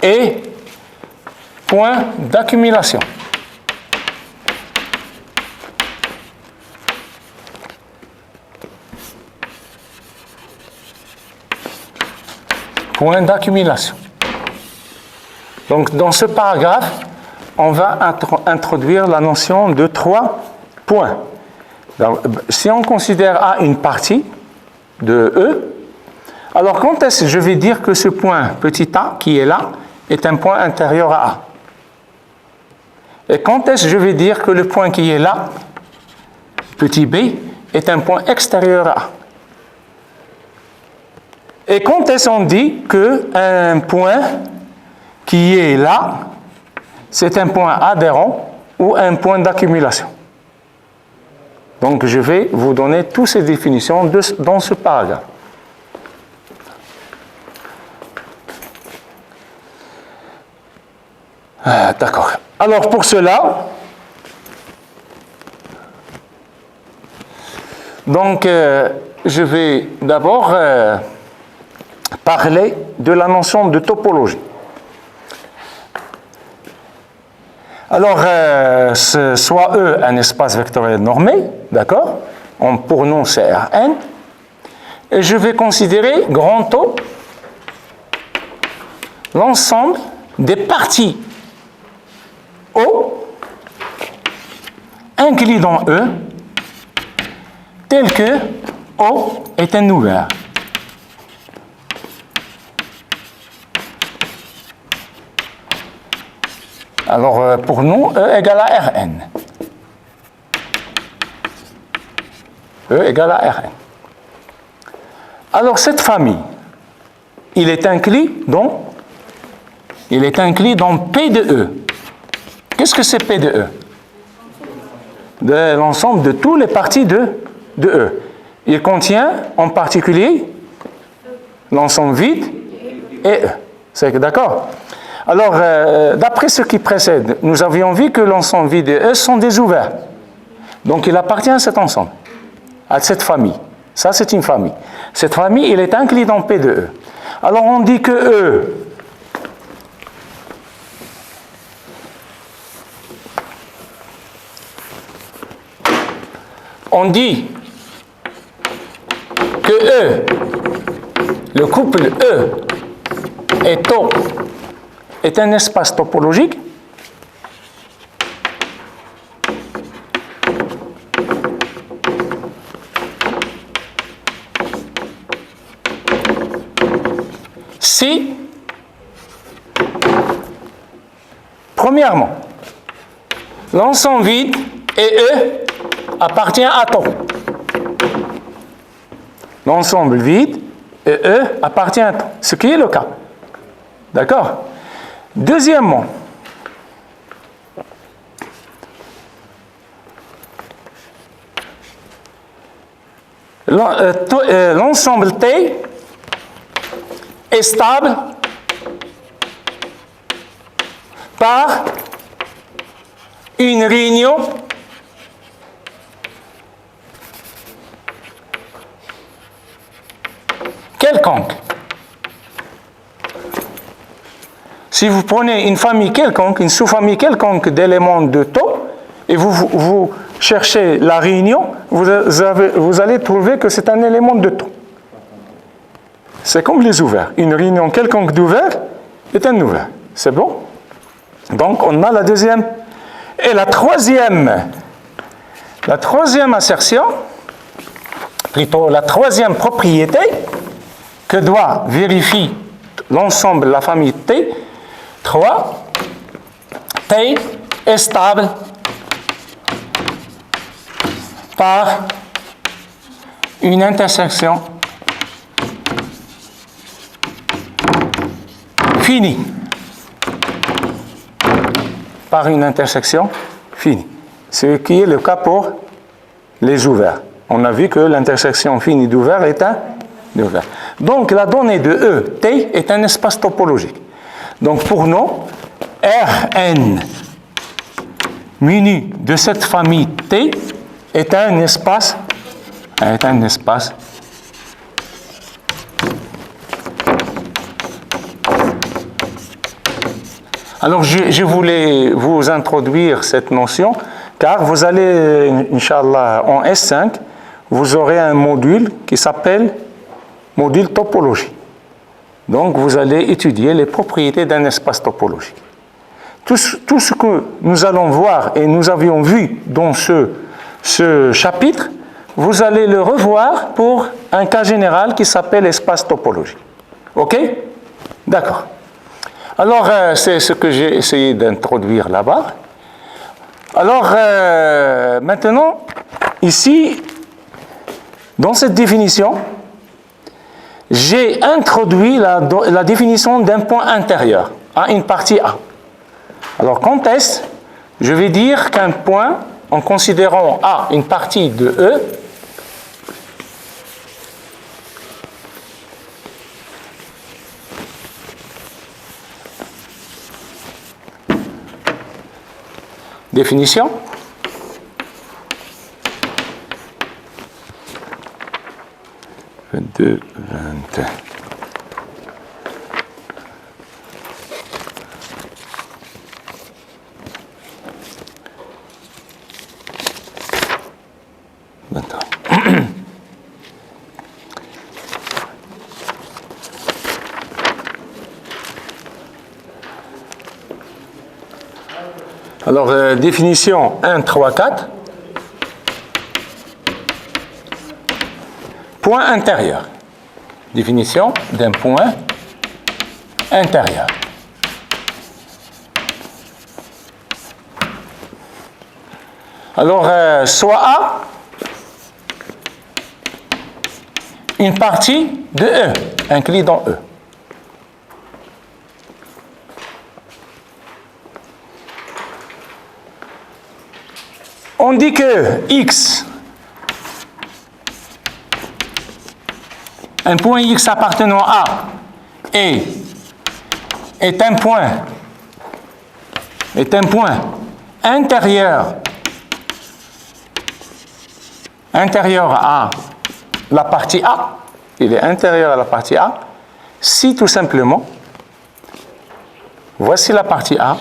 est point d'accumulation. Point d'accumulation. Donc, dans ce paragraphe, on va introduire la notion de 3 points. Donc, si on considère A une partie de E, alors quand est-ce que je vais dire que ce point petit a qui est là est un point intérieur à A? Et quand est-ce que je vais dire que le point qui est là, petit b, est un point extérieur à A? Et quand est-ce qu'on dit qu'un point qui est là, c'est un point adhérent ou un point d'accumulation? Donc, je vais vous donner toutes ces définitions dans ce paragraphe. D'accord. Alors, pour cela, donc, je vais d'abord parler de la notion de topologie. Alors, soit E un espace vectoriel normé, d'accord? Pour nous, c'est Rn. Et je vais considérer grand O, l'ensemble des parties O inclus dans E, tel que O est un ouvert. Alors, pour nous, E égale à Rn. E égale à Rn. Alors, cette famille, il est inclus dans P de E. Qu'est-ce que c'est P de E? De l'ensemble de toutes les parties de E. Il contient en particulier l'ensemble vide et E. C'est d'accord? Alors, d'après ce qui précède, nous avions vu que l'ensemble vide et E sont des ouverts. Donc, il appartient à cet ensemble, à cette famille. Ça, c'est une famille. Cette famille, il est inclus dans P de E. Alors, on dit que E, on dit que E, le couple E et TO est un espace topologique si, premièrement, l'ensemble vide et E appartient à TO. L'ensemble vide et E appartient à TO, ce qui est le cas. D'accord? Deuxièmement, l'ensemble T est stable par une réunion quelconque. Si vous prenez une famille quelconque, une sous-famille quelconque d'éléments de taux, et vous cherchez la réunion, vous allez trouver que c'est un élément de taux. C'est comme les ouverts. Une réunion quelconque d'ouverts est un ouvert. C'est bon? Donc, on a la deuxième. Et la troisième assertion, plutôt la troisième propriété que doit vérifier l'ensemble de la famille T, 3, T est stable par une intersection finie. Par une intersection finie. Ce qui est le cas pour les ouverts. On a vu que l'intersection finie d'ouvert est un ouvert. Donc la donnée de E, T, est un espace topologique. Donc pour nous, Rn muni de cette famille T est un espace Alors, je voulais vous introduire cette notion, car vous allez, Inch'Allah, en S5, vous aurez un module qui s'appelle module topologie. Donc, vous allez étudier les propriétés d'un espace topologique. Tout ce que nous allons voir et nous avions vu dans ce chapitre, vous allez le revoir pour un cas général qui s'appelle espace topologique. OK? D'accord. Alors, c'est ce que j'ai essayé d'introduire là-bas. Alors, maintenant, ici, dans cette définition, j'ai introduit la définition d'un point intérieur à une partie A. Alors, quand est-ce, je vais dire qu'un point, en considérant A une partie de E, définition. De 20. Maintenant. Alors, définition 1, 3, 4. Point intérieur. Définition d'un point intérieur. Alors, soit A, une partie de E, inclus dans E. On dit que X, un point X appartenant à est un point intérieur à la partie A, il est intérieur à la partie A, si tout simplement, voici la partie A,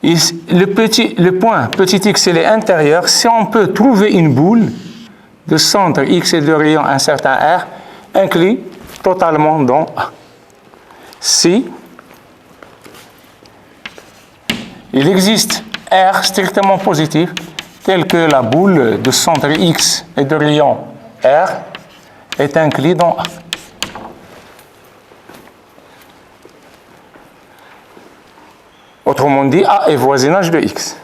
le point petit x il est intérieur, si on peut trouver une boule de centre x et de rayon un certain R, inclus totalement dans A. Si il existe R strictement positif, tel que la boule de centre x et de rayon R est inclus dans A. Autrement dit, A est voisinage de X.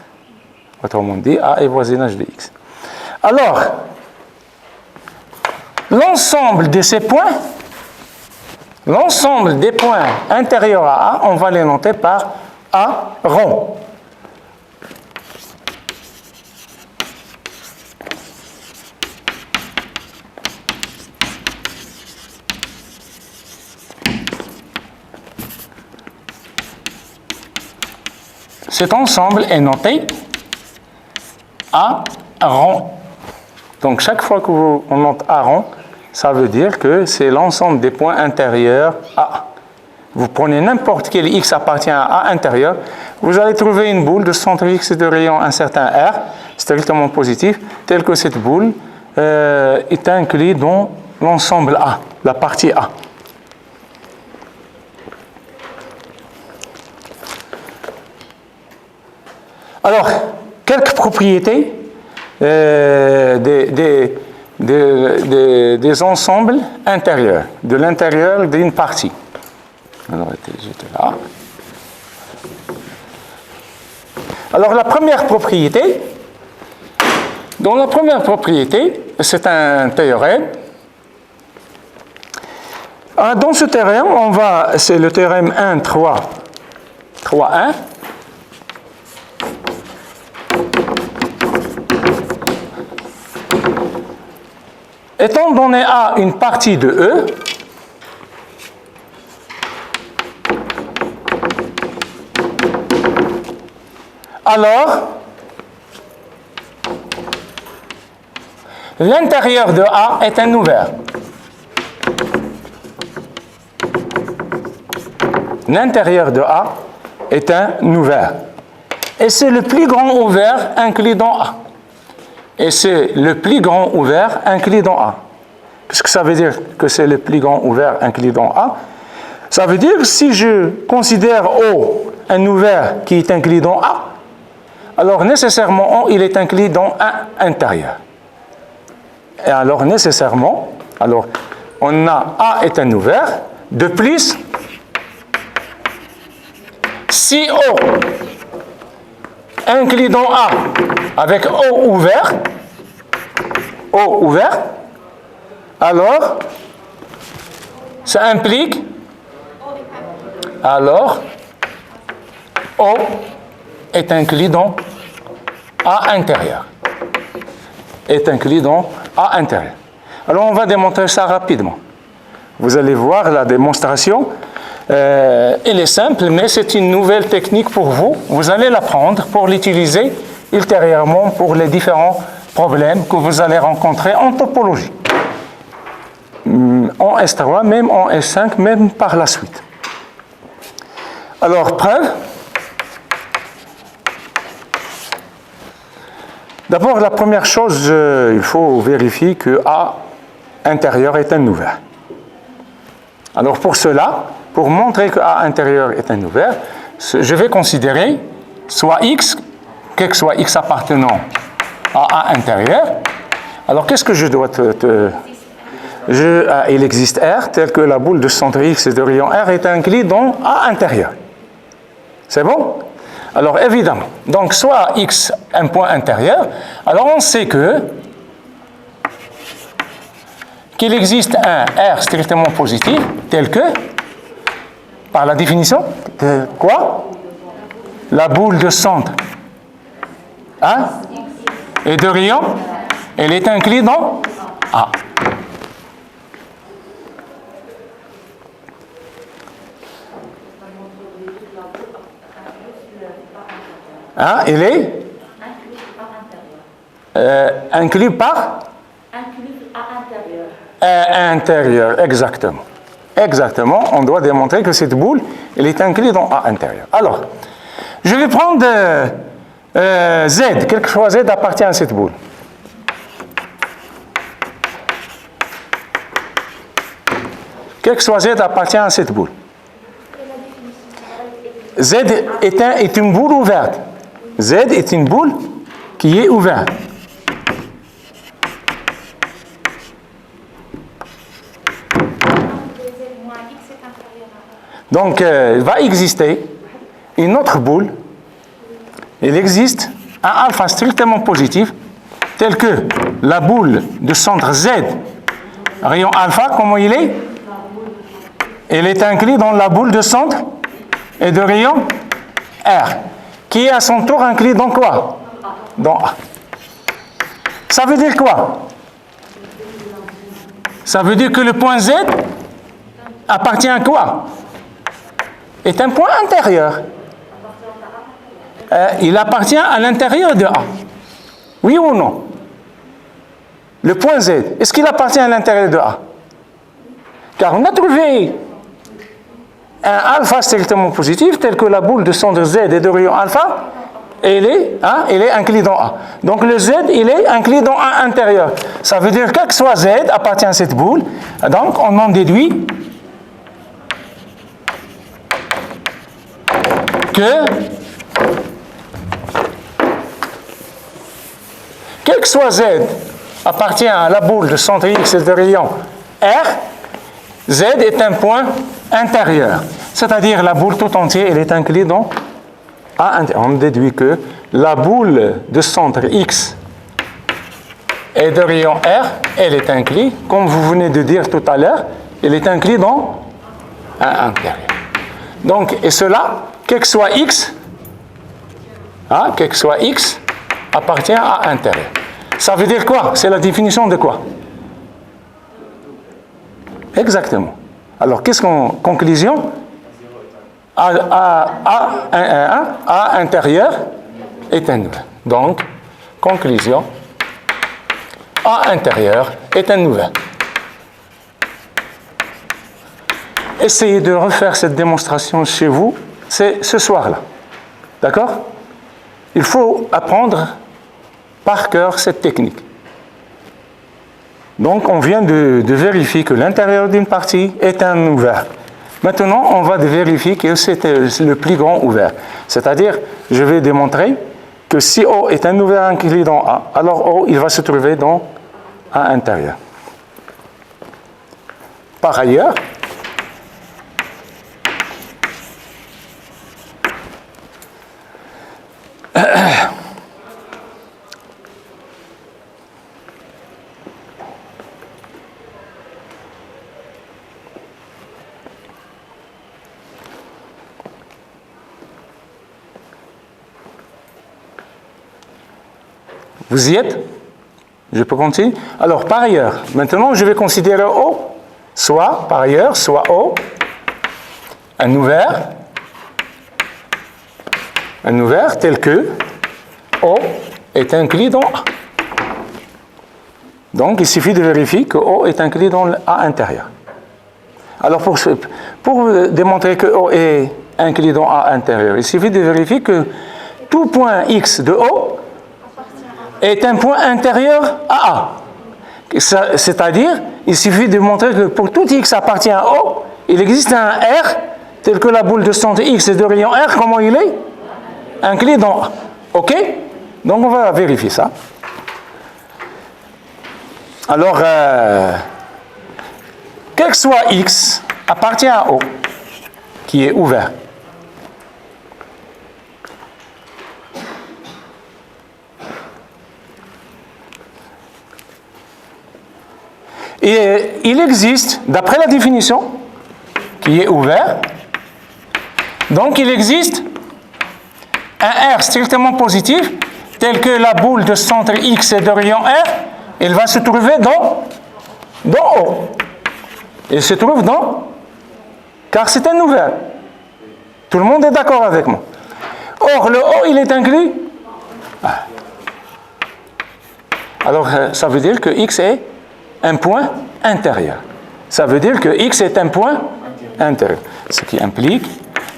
Autrement dit, A est voisinage de X. Alors, l'ensemble de ces points, l'ensemble des points intérieurs à A, on va les noter par A rond. Cet ensemble est noté A rond. Donc, chaque fois qu'on note A rond, ça veut dire que c'est l'ensemble des points intérieurs à A. Vous prenez n'importe quel X appartient à A intérieur, vous allez trouver une boule de centre X et de rayon un certain R, strictement positif, tel que cette boule est inclue dans l'ensemble A, la partie A. Alors, quelques propriétés des ensembles intérieurs, de l'intérieur d'une partie. Alors, j'étais là. Alors, la première propriété, c'est un théorème. Dans ce théorème, c'est le théorème 1, 3, 1. Étant donné A une partie de E, alors l'intérieur de A est un ouvert. l'intérieur de A est un ouvert. Et c'est le plus grand ouvert inclus dans A. Et c'est le plus grand ouvert inclus dans A. Qu'est-ce que ça veut dire que c'est le plus grand ouvert inclus dans A? Ça veut dire que si je considère O un ouvert qui est inclus dans A, alors nécessairement O il est inclus dans A intérieur. Et alors nécessairement, alors on a A est un ouvert, de plus, si O inclus dans A avec O ouvert, alors ça implique alors O est inclus dans A intérieur. Est inclus dans A intérieur. Alors on va démontrer ça rapidement. Vous allez voir la démonstration. Elle est simple, mais c'est une nouvelle technique pour vous. Vous allez l'apprendre pour l'utiliser ultérieurement pour les différents problèmes que vous allez rencontrer en topologie. En S3, même en S5, même par la suite. Alors, preuve. D'abord, la première chose, il faut vérifier que A intérieur est un ouvert. Alors, pour cela, pour montrer que A intérieur est un ouvert, je vais considérer soit X, quel que soit X appartenant à A intérieur. Alors, qu'est-ce que je dois il existe R, tel que la boule de centre X et de rayon R est inclus dans A intérieur. C'est bon? Alors, évidemment, donc soit X un point intérieur, alors on sait qu'il existe un R strictement positif, tel que, par la définition de quoi? La boule de centre et de rayon, elle est inclue dans A. Il est inclus par intérieur, exactement. Exactement, on doit démontrer que cette boule, elle est inclue dans A intérieur. Alors, je vais prendre Z, quel que soit Z appartient à cette boule. Quel que soit Z appartient à cette boule. Z est une boule ouverte. Z est une boule qui est ouverte. Donc, il va exister une autre boule. Il existe un alpha strictement positif, tel que la boule de centre Z, rayon alpha, comment il est? Il est inclus dans la boule de centre et de rayon R, qui est à son tour inclus dans quoi? Dans A. Ça veut dire quoi? Ça veut dire que le point Z appartient à quoi? Est un point intérieur. Il appartient à l'intérieur de A. Oui ou non? Le point Z, est-ce qu'il appartient à l'intérieur de A? Car on a trouvé un alpha strictement positif, tel que la boule de centre Z et de rayon alpha, et il est inclus dans A. Donc le Z, il est inclus dans A intérieur. Ça veut dire que quel que soit Z appartient à cette boule. Donc on en déduit que quel que soit Z appartient à la boule de centre X et de rayon R, Z est un point intérieur. C'est-à-dire la boule tout entière, elle est inclue dans A intérieur. On déduit que la boule de centre X et de rayon R, elle est inclue, comme vous venez de dire tout à l'heure, elle est inclue dans A intérieur. Donc, et cela, quel que soit X, appartient à A intérieur. Ça veut dire quoi? C'est la définition de quoi? Exactement. Alors, qu'est-ce qu'on... Conclusion? A intérieur est un ouvert. Donc, conclusion, A intérieur est un ouvert. essayez de refaire cette démonstration chez vous, c'est ce soir-là. D'accord? Il faut apprendre par cœur cette technique. Donc, on vient de vérifier que l'intérieur d'une partie est un ouvert. Maintenant, on va vérifier que c'est le plus grand ouvert. C'est-à-dire, je vais démontrer que si O est un ouvert inclus dans A, alors O, il va se trouver dans A intérieur. Par ailleurs, vous y êtes? Je peux continuer? Alors, par ailleurs, maintenant, je vais considérer O, soit, par ailleurs, soit O, un ouvert tel que O est inclus dans A. Donc, il suffit de vérifier que O est inclus dans le A intérieur. Alors, pour démontrer que O est inclus dans A intérieur, il suffit de vérifier que tout point X de O est un point intérieur à A. C'est-à-dire, il suffit de montrer que pour tout X appartient à O, il existe un R, tel que la boule de centre X et de rayon R, comment il est? Inclus dans A. OK? Donc, on va vérifier ça. Alors, quel que soit X appartient à O, qui est ouvert. Et il existe, d'après la définition, qui est ouvert, donc il existe un R strictement positif, tel que la boule de centre X et de rayon R, il va se trouver dans O. Il se trouve dans, car c'est un ouvert. Tout le monde est d'accord avec moi. Or, le O, il est inclus. Alors, ça veut dire que X est un point intérieur. Ça veut dire que X est un point intérieur. Ce qui implique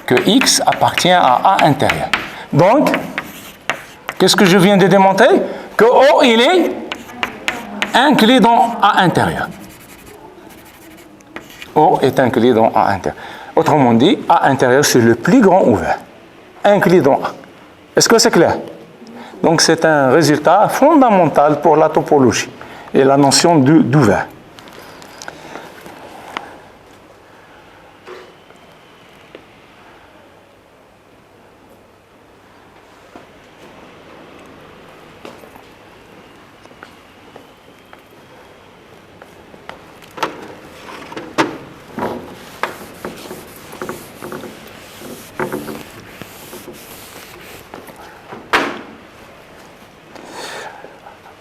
que X appartient à A intérieur. Donc, qu'est-ce que je viens de démontrer? Que O, il est inclus dans A intérieur. O est inclus dans A intérieur. Autrement dit, A intérieur, c'est le plus grand ouvert. Inclus dans A. Est-ce que c'est clair? Donc, c'est un résultat fondamental pour la topologie et la notion d'ouvert.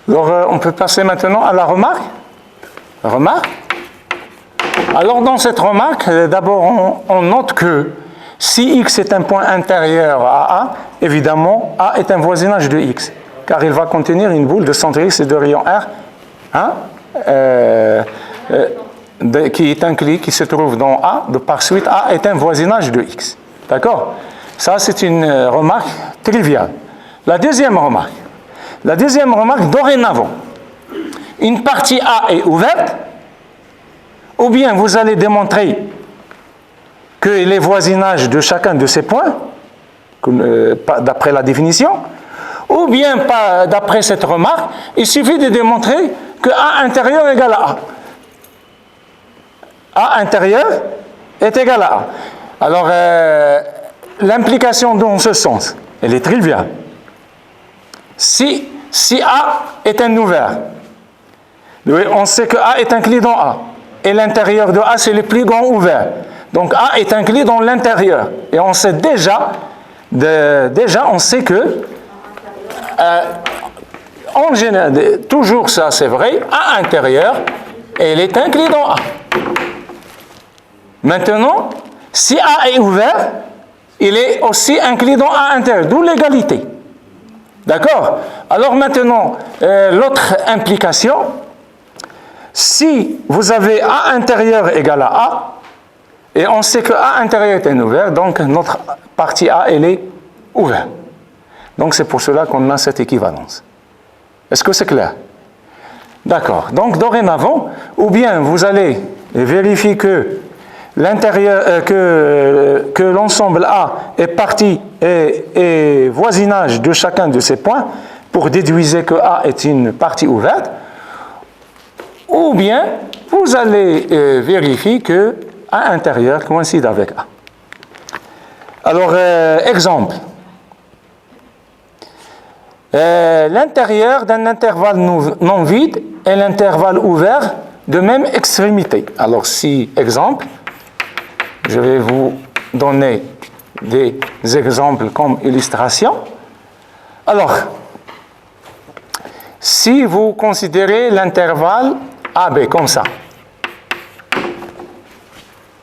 Alors, on peut passer maintenant à la remarque. Remarque. Alors, dans cette remarque, d'abord, on note que si X est un point intérieur à A, évidemment, A est un voisinage de X, car il va contenir une boule de centre X et de rayon R, qui est inclus, qui se trouve dans A, de par suite, A est un voisinage de X. D'accord? Ça, c'est une remarque triviale. La deuxième remarque, dorénavant, une partie A est ouverte, ou bien vous allez démontrer que les voisinages de chacun de ces points, d'après la définition, ou bien pas d'après cette remarque, il suffit de démontrer que A intérieur égale à A. A intérieur est égal à A. Alors, l'implication dans ce sens, elle est triviale. Si A est un ouvert, on sait que A est inclus dans A. Et l'intérieur de A, c'est le plus grand ouvert. Donc A est inclus dans l'intérieur. Et on sait déjà on sait que, en général, toujours ça c'est vrai, A intérieur, elle est inclus dans A. Maintenant, si A est ouvert, il est aussi inclus dans A intérieur, d'où l'égalité. D'accord? Alors maintenant, l'autre implication, si vous avez A intérieur égale à A, Et on sait que A intérieur est ouvert, donc notre partie A, elle est ouverte. Donc c'est pour cela qu'on a cette équivalence. Est-ce que c'est clair? D'accord. Donc dorénavant, ou bien vous allez vérifier que l'intérieur, que l'ensemble A est partie et voisinage de chacun de ces points pour déduire que A est une partie ouverte, ou bien vous allez vérifier que A intérieur coïncide avec A. Alors, exemple. L'intérieur d'un intervalle non vide et l'intervalle ouvert de même extrémité. Alors, si, exemple, je vais vous donner des exemples comme illustration. Alors, si vous considérez l'intervalle AB comme ça,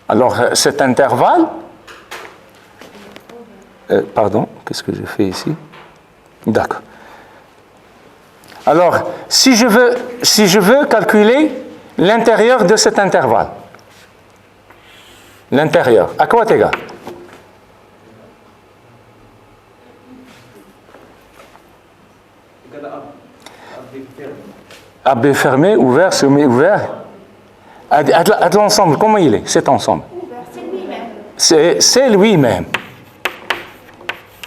alors cet intervalle, pardon, qu'est-ce que je fais ici? D'accord. Alors, si je veux calculer l'intérieur de cet intervalle, l'intérieur, à quoi est égal? AB fermé, ouvert, semi-ouvert. À l'ensemble, comment il est, cet ensemble? C'est lui-même.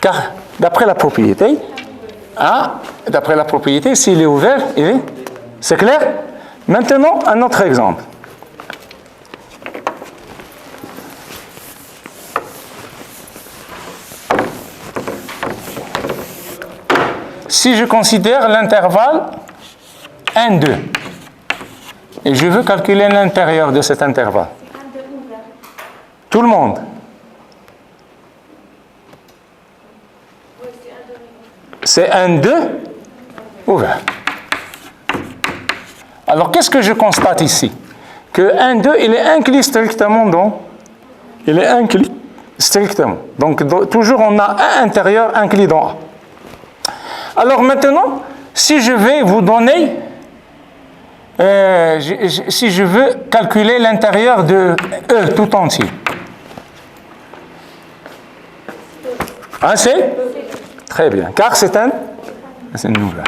Car, d'après la propriété, d'après la propriété, s'il est ouvert, c'est clair? Maintenant, un autre exemple. Si je considère l'intervalle 1, 2, et je veux calculer l'intérieur de cet intervalle. Tout le monde. C'est 1, 2, ouvert. Alors, qu'est-ce que je constate ici? Que 1, 2, il est inclus strictement dans... Il est inclus strictement. Donc, toujours on a un intérieur inclus dans A. Alors maintenant, si je vais vous donner... si je veux calculer l'intérieur de E tout entier. C'est très bien, car c'est une ouvert.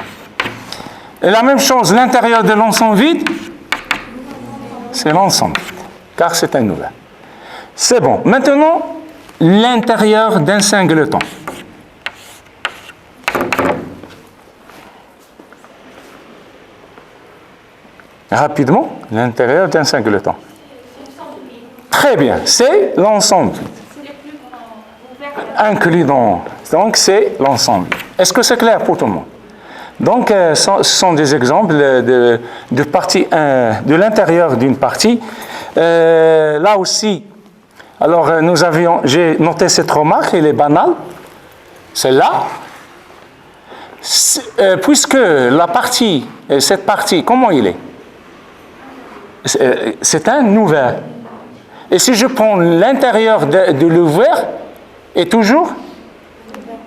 Et la même chose, l'intérieur de l'ensemble vide, c'est l'ensemble, car c'est un ouvert. C'est bon. Maintenant, l'intérieur d'un singleton. Rapidement, l'intérieur d'un singleton. Très bien, c'est l'ensemble. Inclus dans... Donc, c'est l'ensemble. Est-ce que c'est clair pour tout le monde? Donc, ce sont des exemples de l'intérieur d'une partie. Là aussi, alors j'ai noté cette remarque, elle est banale, celle-là. Puisque la partie, cette partie, comment il est? C'est un ouvert. Et si je prends l'intérieur de l'ouvert, est toujours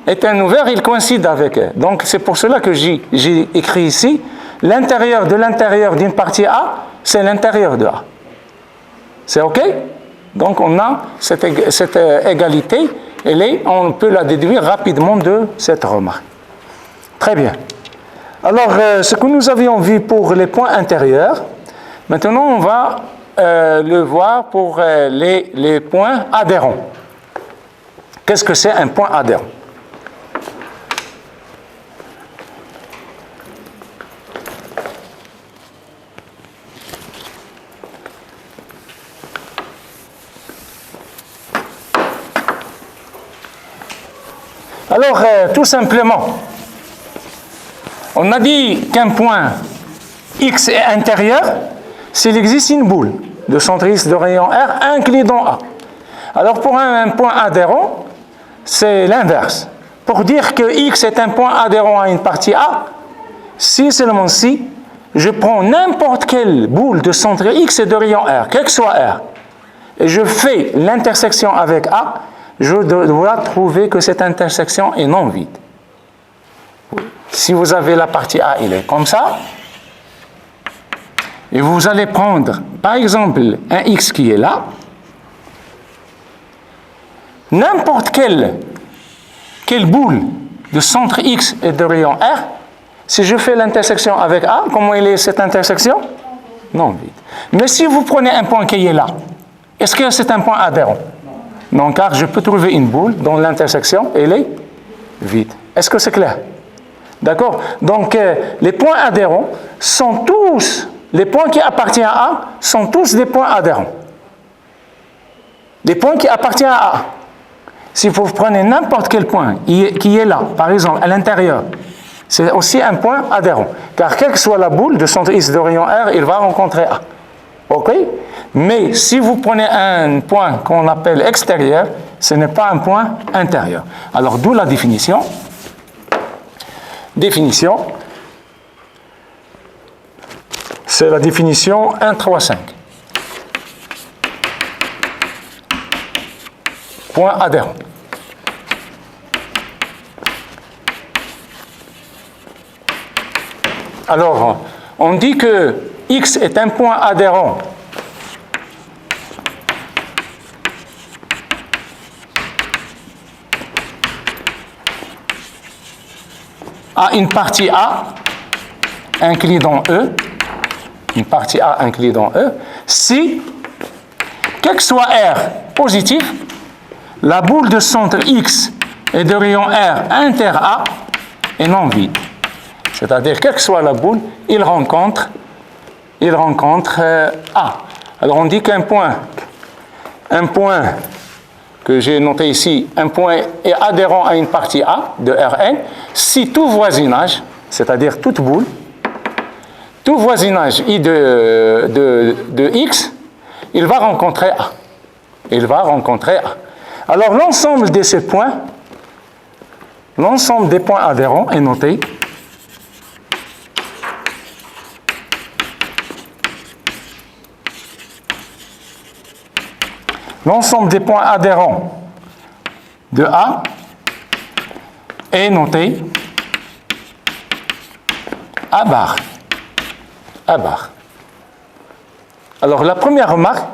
est un ouvert, il coïncide avec elle. Donc c'est pour cela que j'ai écrit ici, l'intérieur d'une partie A, c'est l'intérieur de A. C'est OK? Donc on a cette égalité, on peut la déduire rapidement de cette remarque. Très bien. Alors, ce que nous avions vu pour les points intérieurs, maintenant on va le voir pour les points adhérents. Qu'est-ce que c'est un point adhérent? Alors, tout simplement, on a dit qu'un point X est intérieur s'il existe une boule de centre X de rayon R inclus dans A. Alors, pour un point adhérent, c'est l'inverse. Pour dire que X est un point adhérent à une partie A, si seulement si je prends n'importe quelle boule de centre X et de rayon R, quel que soit R, et je fais l'intersection avec A, je dois trouver que cette intersection est non vide. Si vous avez la partie A, il est comme ça. Et vous allez prendre, par exemple, un X qui est là. n'importe quelle boule de centre X et de rayon R, si je fais l'intersection avec A, comment il est cette intersection? Non vide. Mais si vous prenez un point qui est là, est-ce que c'est un point adhérent? Non, car je peux trouver une boule dont l'intersection, elle est vide. Est-ce que c'est clair? D'accord? Donc, les points adhérents sont tous, les points qui appartiennent à A sont tous des points adhérents. Les points qui appartiennent à A. Si vous prenez n'importe quel point qui est là, par exemple, à l'intérieur, c'est aussi un point adhérent. Car quelle que soit la boule de centre X de rayon R, il va rencontrer A. OK? Mais si vous prenez un point qu'on appelle extérieur, ce n'est pas un point intérieur. Alors, d'où la définition. Définition, c'est la définition 1,3,5. Point adhérent. Alors, on dit que X est un point adhérent à une partie A inclus dans E, une partie A inclus dans E, si, quel que soit R positif, la boule de centre X et de rayon R inter-A est non vide. C'est-à-dire, quelle que soit la boule, il rencontre A. Alors, on dit qu'un point que j'ai noté ici, un point est adhérent à une partie A de Rn, si tout voisinage, c'est-à-dire toute boule, tout voisinage I de X, il va rencontrer A. Il va rencontrer A. Alors, l'ensemble de ces points, l'ensemble des points adhérents est noté. L'ensemble des points adhérents de A est noté A bar. A bar. Alors, la première remarque,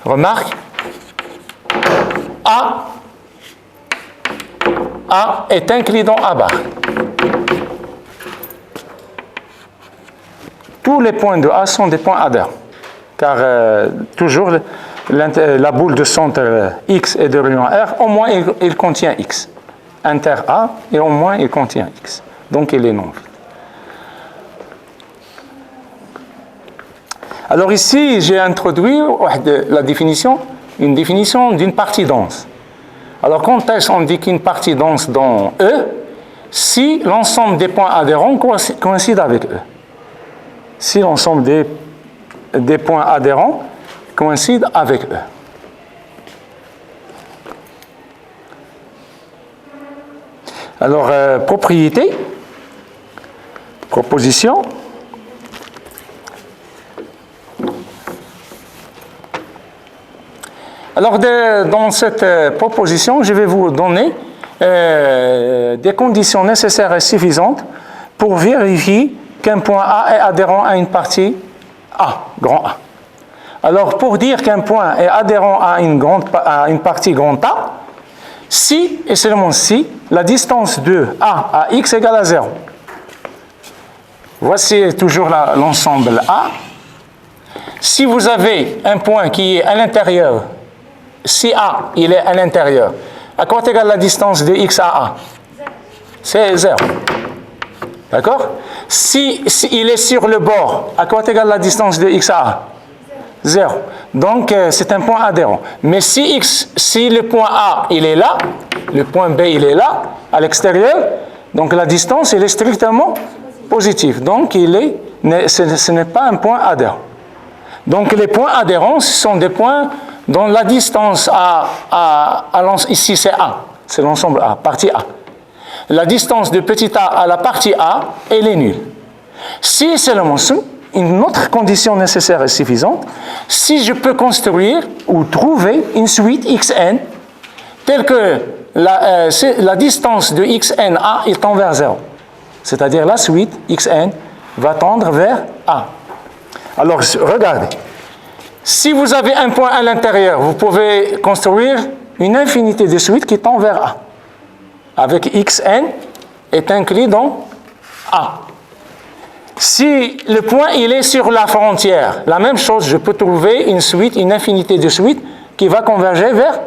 remarque, A est inclus dans A bar. Tous les points de A sont des points adhérents, car toujours la boule de centre X et de rayon R, au moins il contient X. Inter A, et au moins il contient X. Donc il est non vide. Alors ici, j'ai introduit la définition, une définition d'une partie dense. Alors quand est-ce qu'on dit qu'une partie dense dans E, si l'ensemble des points adhérents coïncide avec E. Si l'ensemble des points adhérents coïncident avec eux. Alors, propriété, proposition. Alors, dans cette proposition, je vais vous donner des conditions nécessaires et suffisantes pour vérifier qu'un point A est adhérent à une partie A, grand A. Alors, pour dire qu'un point est adhérent à une partie grand A, si, et seulement si, la distance de A à X égale à 0. Voici toujours l'ensemble A. Si vous avez un point qui est à l'intérieur, si A, il est à l'intérieur, à quoi égale la distance de X à A? C'est 0. D'accord? Si il est sur le bord, à quoi égale la distance de X à A? 0. Donc, c'est un point adhérent. Mais si le point A, il est là, le point B, il est là, à l'extérieur, donc la distance, elle est strictement positive. Donc, ce n'est pas un point adhérent. Donc, les points adhérents, ce sont des points dont la distance ici, c'est A. C'est l'ensemble A, partie A. La distance de petit a à la partie A, elle est nulle. Si seulement une autre condition nécessaire et suffisante, si je peux construire ou trouver une suite xn telle que la distance de xn A est tend vers 0. C'est-à-dire la suite xn va tendre vers A. Alors, regardez. Si vous avez un point à l'intérieur, vous pouvez construire une infinité de suites qui tend vers A. Avec xn est inclus dans A. Si le point il est sur la frontière, la même chose, je peux trouver une suite, une infinité de suites qui va converger vers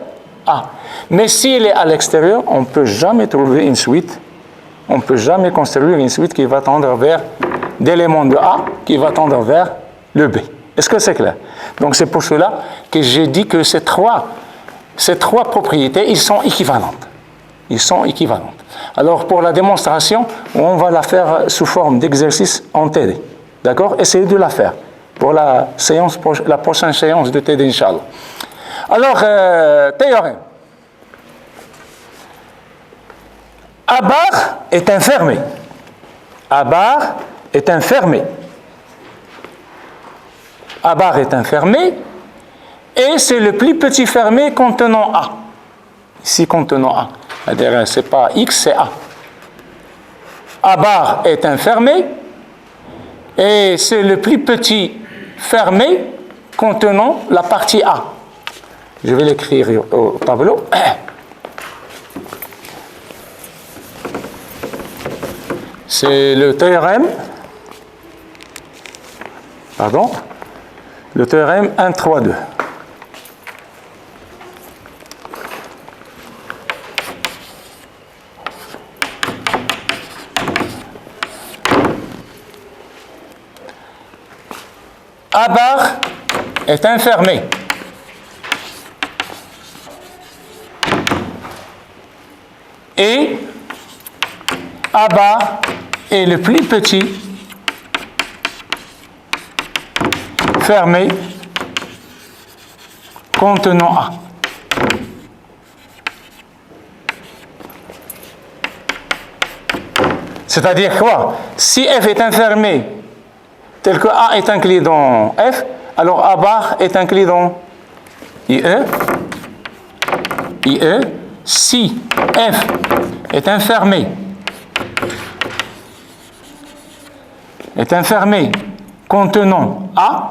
A. Mais s'il est à l'extérieur, on ne peut jamais trouver une suite, on ne peut jamais construire une suite qui va tendre vers d'éléments de A, qui va tendre vers le B. Est-ce que c'est clair? Donc c'est pour cela que j'ai dit que ces trois propriétés, ils sont équivalentes. Ils sont équivalentes. Alors pour la démonstration, on va la faire sous forme d'exercice en TD. D'accord? Essayez de la faire pour la prochaine séance de TD, Inch'Allah. Alors, théorème. A bar est un fermé. A bar est un fermé. A bar est un fermé et c'est le plus petit fermé contenant A. Ici, contenant A. C'est-à-dire, ce n'est pas X, c'est A. A bar est un fermé et c'est le plus petit fermé contenant la partie A. Je vais l'écrire au tableau. C'est le théorème, le théorème 1, 3, 2. A bar est un fermé. Et A bar est le plus petit fermé contenant A. C'est-à-dire quoi? Si F est un fermé tel que A est inclus dans F, alors A bar est inclus dans IE. IE. Si F est un fermé contenant A,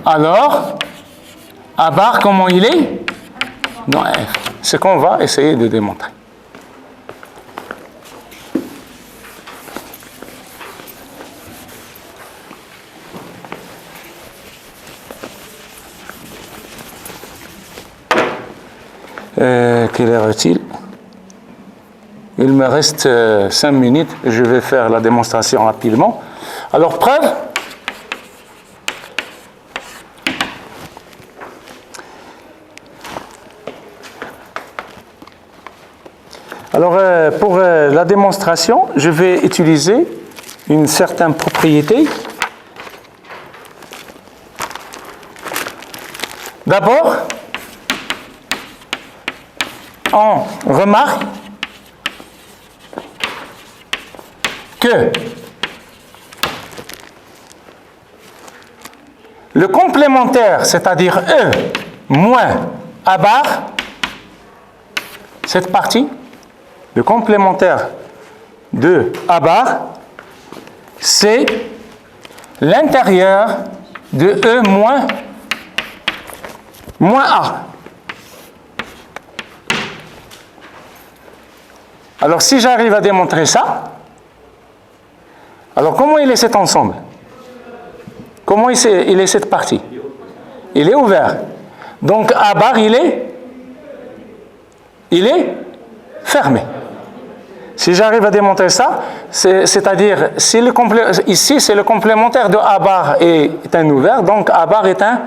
alors A bar, comment il est? Dans F. C'est ce qu'on va essayer de démontrer. Quelle heure est-il? Il me reste 5 minutes. Je vais faire la démonstration rapidement. Alors, preuve. Alors, pour la démonstration, je vais utiliser une certaine propriété. D'abord, on remarque que le complémentaire, c'est-à-dire E moins A bar, cette partie, le complémentaire de A bar, c'est l'intérieur de E moins A. Alors, si j'arrive à démontrer ça, alors comment il est cet ensemble? Comment il est cette partie? Il est ouvert. Donc, A bar, il est fermé. Si j'arrive à démontrer ça, c'est-à-dire, si ici, c'est le complémentaire de A bar est un ouvert, donc A bar est un